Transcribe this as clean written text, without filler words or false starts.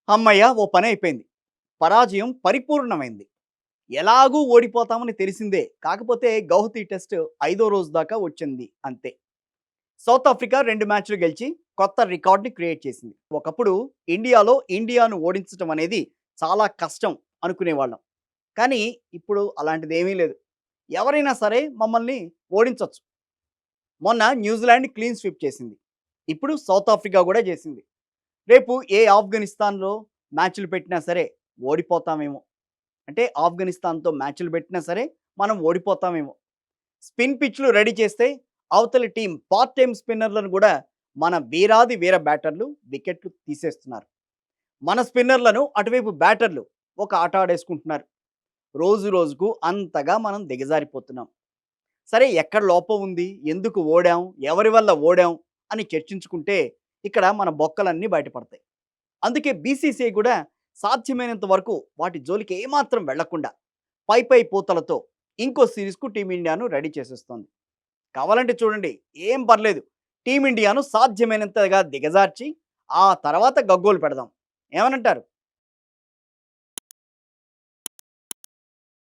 హమ్మయ్య! ఓ పనయిపోయింది. పరాజయం పరిపూర్ణమైంది. ఎలాగూ ఓడిపోతామని తెలిసిందే. కాకపోతే గౌహతి టెస్ట్ ఐదో రోజు దాకా వచ్చింది అంతే. సౌత్ ఆఫ్రికా 2 మ్యాచ్‌లు గెలిచి కొత్త రికార్డ్‌ని క్రియేట్ చేసింది. ఒకప్పుడు ఇండియాను ఓడించటం అనేది చాలా కష్టం అనుకునేవాళ్ళం. కానీ ఇప్పుడు అలాంటిదేమీ లేదు. ఎవరైనా సరే మమ్మల్ని ఓడించొచ్చు. మొన్న న్యూజిలాండ్ క్లీన్ స్వీప్ చేసింది. ఇప్పుడు సౌత్ ఆఫ్రికా గూడా చేసింది. రేపు ఏ ఆఫ్ఘనిస్తాన్‌లో మ్యాచ్‌లు పెట్టినా సరే ఓడిపోతామేమో. అంటే ఆఫ్ఘనిస్తాన్‌తో మ్యాచ్‌లు పెట్టినా సరే మనం ఓడిపోతామేమో. స్పిన్ పిచ్‌లు రెడీ చేస్తే అవతలి టీమ్ పార్ట్ టైమ్ స్పిన్నర్‌లను గూడా మన వీరాది వీర బ్యాటర్లు వికెట్లు తీసేస్తున్నారు. మన స్పిన్నర్‌లను అటువైపు బ్యాటర్లు ఒక ఆట ఆడేసుకుంటున్నారు. రోజు రోజుకు అంతగా మనం దిగజారిపోతున్నాం. సరే ఎక్కడ లోపం ఉంది? ఎందుకు ఓడాం? ఎవరి వల్ల ఓడాం? అని చర్చించుకుంటే ఇక్కడ మన బొక్కలన్నీ బయటపడతాయి. అందుకే బీసీసీఐ కూడా సాధ్యమైనంత వరకు వాటి జోలికి ఏమాత్రం వెళ్లకుండా పై పూతలతో ఇంకో సిరీస్‌కు టీమిండియాను రెడీ చేసేస్తోంది. కావాలంటే చూడండి, ఏం పర్లేదు. టీమిండియాను సాధ్యమైనంతగా దిగజార్చి ఆ తర్వాత గగ్గోలు పెడదాం. ఏమనంటారు?